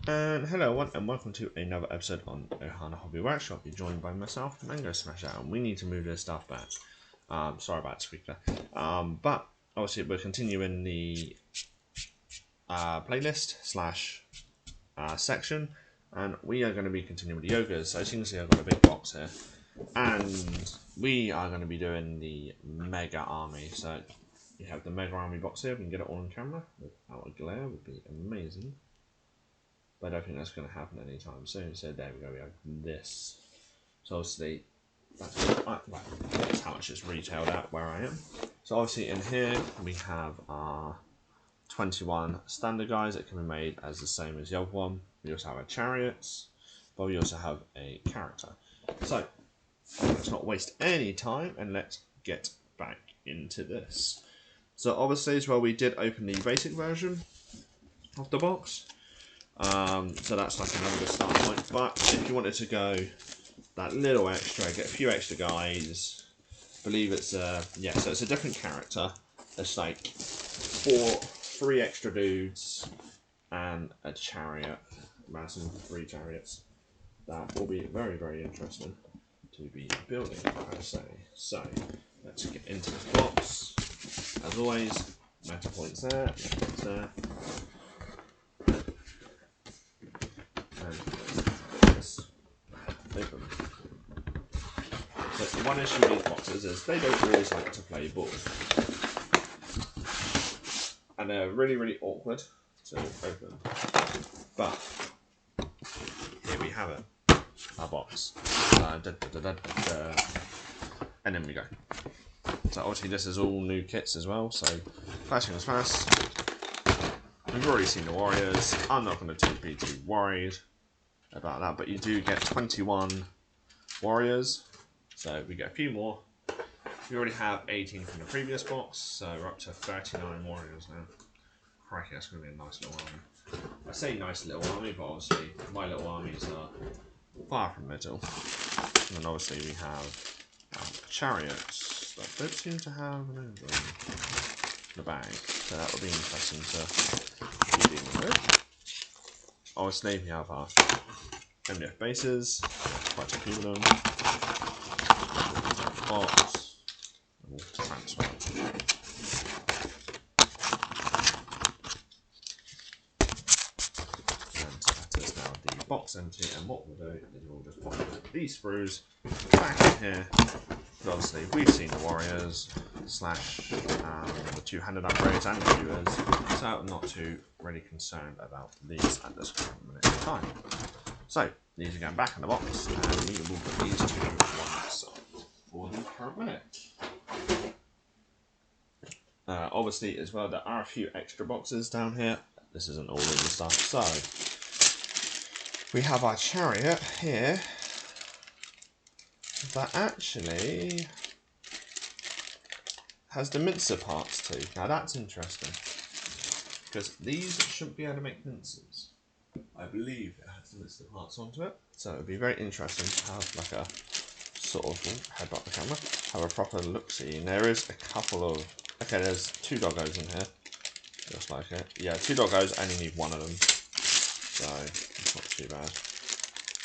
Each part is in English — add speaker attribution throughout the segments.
Speaker 1: And hello everyone, and welcome to another episode on Ohana Hobby Workshop. You're joined by myself, Mango Smasher, and we need to move this stuff back. Sorry about squeaker. But obviously we're continuing the playlist slash section, and we are going to be continuing with the ogres. So as you can see, I've got a big box here, and we are going to be doing the mega army. So you have the mega army box here. If we can get it all on camera without a glare, would be amazing. But I don't think that's going to happen anytime soon. So there we go, we have this. So obviously, that's how much it's retailed at where I am. So obviously in here, we have our 21 standard guys that can be made as the same as the other one. We also have our chariots, but we also have a character. So, let's not waste any time and let's get back into this. So obviously as well, we did open the basic version of the box. So that's like another good start point. But if you wanted to go that little extra, get a few extra guys, I believe it's yeah, so it's a different character. It's like three extra dudes and a chariot, around some 3 chariots. That will be very, very interesting to be building, I say. So let's get into this box. As always, meta points there, there. Open. So the one issue with these boxes is they don't always like to play ball, and they're really, really awkward to open. But here we have it, our box, and then we go. So obviously this is all new kits as well. So first things first, we've already seen the warriors. I'm not going to be too worried about that, but you do get 21 warriors, so we get a few more. We already have 18 from the previous box, so we're up to 39 warriors now. Crikey, that's going to be a nice little army. I say nice little army, but obviously my little armies are far from middle. And then obviously we have chariots that don't seem to have an ogre in the bag, so that will be interesting to be dealing with. Obviously we have our MDF bases, quite a few of them. Box, and we'll transfer. And that is now the box empty, and what we'll do is we'll just pop these screws back in here. But obviously we've seen the warriors, slash the 2-handed upgrades and the viewers, so I'm not too really concerned about these at this current minute in time. So, these are going back in the box, and we will put these to one side for the current minute. Obviously, as well, there are a few extra boxes down here. This isn't all of the stuff. So, we have our chariot here that actually has the mincer parts too. Now, that's interesting, because these shouldn't be able to make mincers. I believe it has the mincer parts onto it, so it would be very interesting to have like a sort of headbutt the camera, have a proper look-see. And there is a couple of there's 2 doggos in here, just like it. Yeah, 2 doggos. I only need 1 of them, so it's not too bad.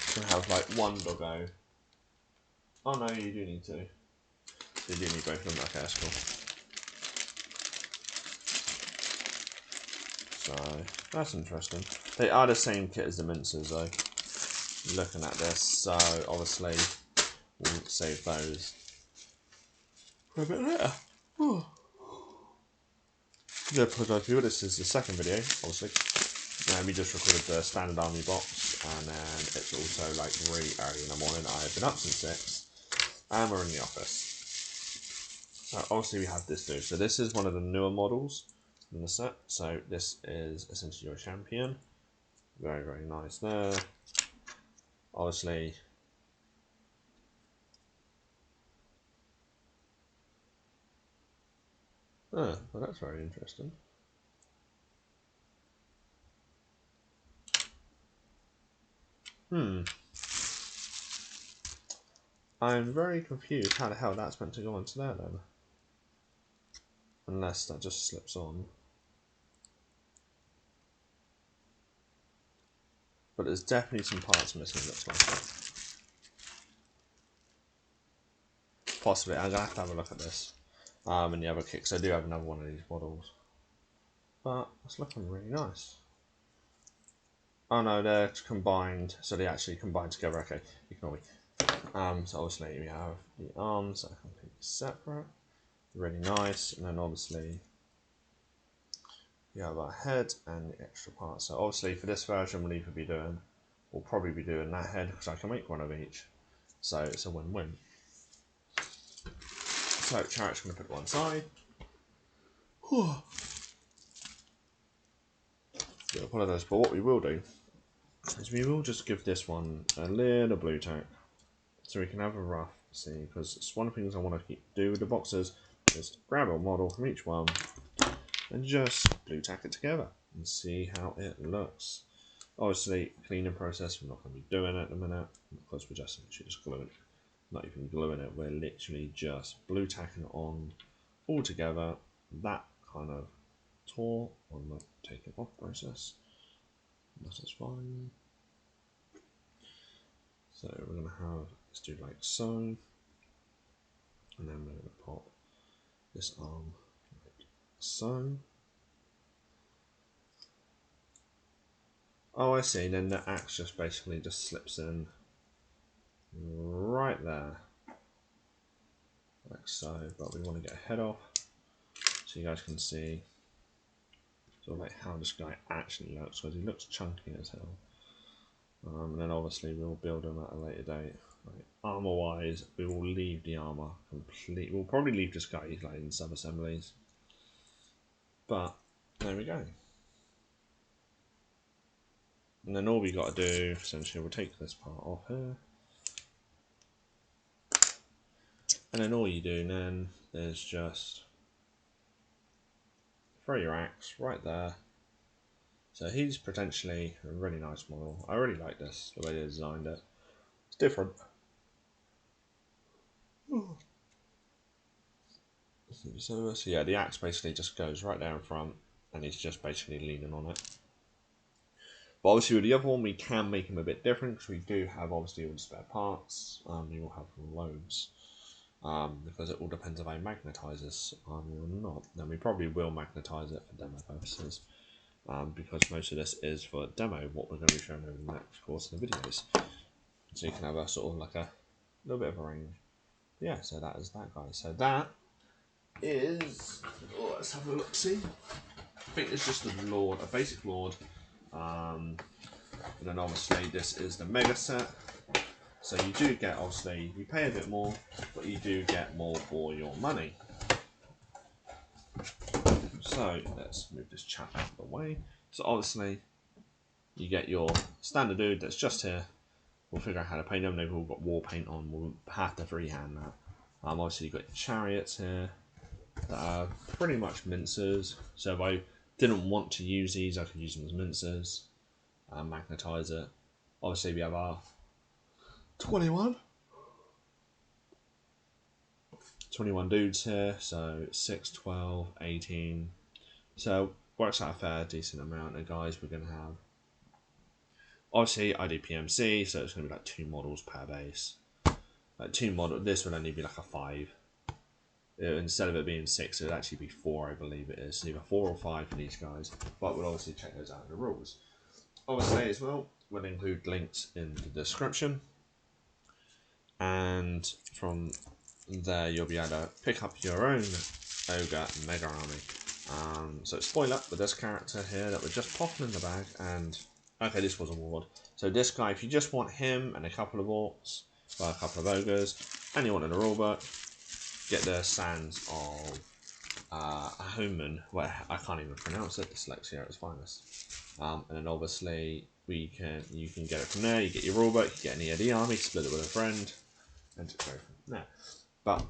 Speaker 1: You can have like 1 doggo. Oh no, you do need 2. So you do need both of them. Okay, that's cool. So that's interesting. They are the same kit as the mincers though. Looking at this, so obviously we'll save those for a bit later. Yeah, apologise for you. This is the second video, obviously. And we just recorded the standard army box, and then it's also like really early in the morning. I've been up since 6, and we're in the office. So obviously we have this dude. So this is one of the newer models in the set. So this is essentially your champion. Very, very nice there. Obviously, well, that's very interesting. I'm very confused how the hell that's meant to go onto there then. Unless that just slips on. but there's definitely some parts missing, looks like it. Possibly, I'm going to have a look at this in the other kit, because I do have another one of these models. But it's looking really nice. Oh no, they're combined, so they actually combine together. Okay, ignore me. So obviously we have the arms that are completely separate, really nice, and then obviously we have our head and the extra parts. So obviously for this version we'll probably be doing that head, because I can make one of each. So it's a win-win. So Chariot's going to put one side. Yeah, apologise, but what we will do is we will just give this one a little blue tack, so we can have a rough see, because it's one of the things I want to do with the boxes is grab a model from each one and just blue tack it together and see how it looks. Obviously, cleaning process we're not going to be doing at the minute, because we're just literally just gluing it. Not even gluing it, we're literally just blue tacking it on all together. That kind of tour on the taking off process. That is fine. So we're going to have, let's do like so, and then we're going to pop this arm like so. Oh, I see, then the axe just basically just slips in right there, like so, but we want to get a head off, so you guys can see sort of like how this guy actually looks, because he looks chunky as hell. And then obviously we'll build him at a later date. Right. Armor wise, we will leave the armor complete. We'll probably leave this guy like in sub assemblies, but there we go. And then all we got to do, essentially, we'll take this part off here, and then all you do then is just throw your axe right there. So he's potentially a really nice model. I really like this, the way they designed it. It's different. So yeah, the axe basically just goes right there in front, and he's just basically leaning on it. But obviously with the other one, we can make him a bit different, because we do have obviously all the spare parts. We will have loads, because it all depends if I magnetize this or not. Then we probably will magnetize it for demo purposes, because most of this is for demo, what we're going to be showing over the next course of the videos. So you can have a sort of like a little bit of a range. Yeah, so that is that, guys. So that is, oh, let's have a look, see. I think it's just a Lord, a basic Lord. And then obviously this is the mega set. So you do get, obviously, you pay a bit more, but you do get more for your money. So let's move this chat out of the way. So obviously you get your standard dude that's just here. We'll figure out how to paint them. They've all got war paint on. We'll have to freehand that. Obviously you've got your chariots here that are pretty much mincers. So if I didn't want to use these, I could use them as mincers. Magnetize it. Obviously we have our 21 dudes here, so 6, 12, 18. So works out a fair decent amount of guys we're going to have. Obviously I do PMC, so it's going to be like 2 models per base. Like 2 models, this would only be like a 5. Instead of it being 6, it would actually be 4, I believe it is. So either 4 or 5 for these guys, but we'll obviously check those out in the rules. Obviously as well, we'll include links in the description, and from there you'll be able to pick up your own ogre mega army. So spoiler with this character here that we're just popping in the bag, and okay, this was a ward. So this guy, if you just want him and a couple of orcs, well, a couple of ogres, and you want an rulebook, get the Sands of Homan, where I can't even pronounce it, dyslexia at its finest. And then obviously you can get it from there. You get your rulebook, you get any of the army, split it with a friend, and just go from there. But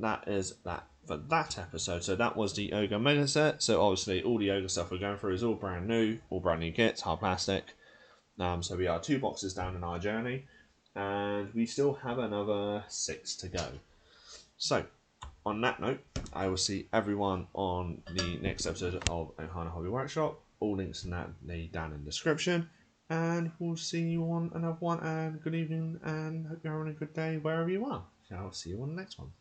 Speaker 1: that is that for that episode. So that was the Ogre Mega Set. So obviously all the Ogre stuff we're going through is all brand new kits, hard plastic. So we are 2 boxes down in our journey, and we still have another 6 to go. So on that note, I will see everyone on the next episode of Ohana Hobby Workshop. All links in that down in the description. and we'll see you on another one. And good evening, and hope you're having a good day wherever you are. So I'll see you on the next one.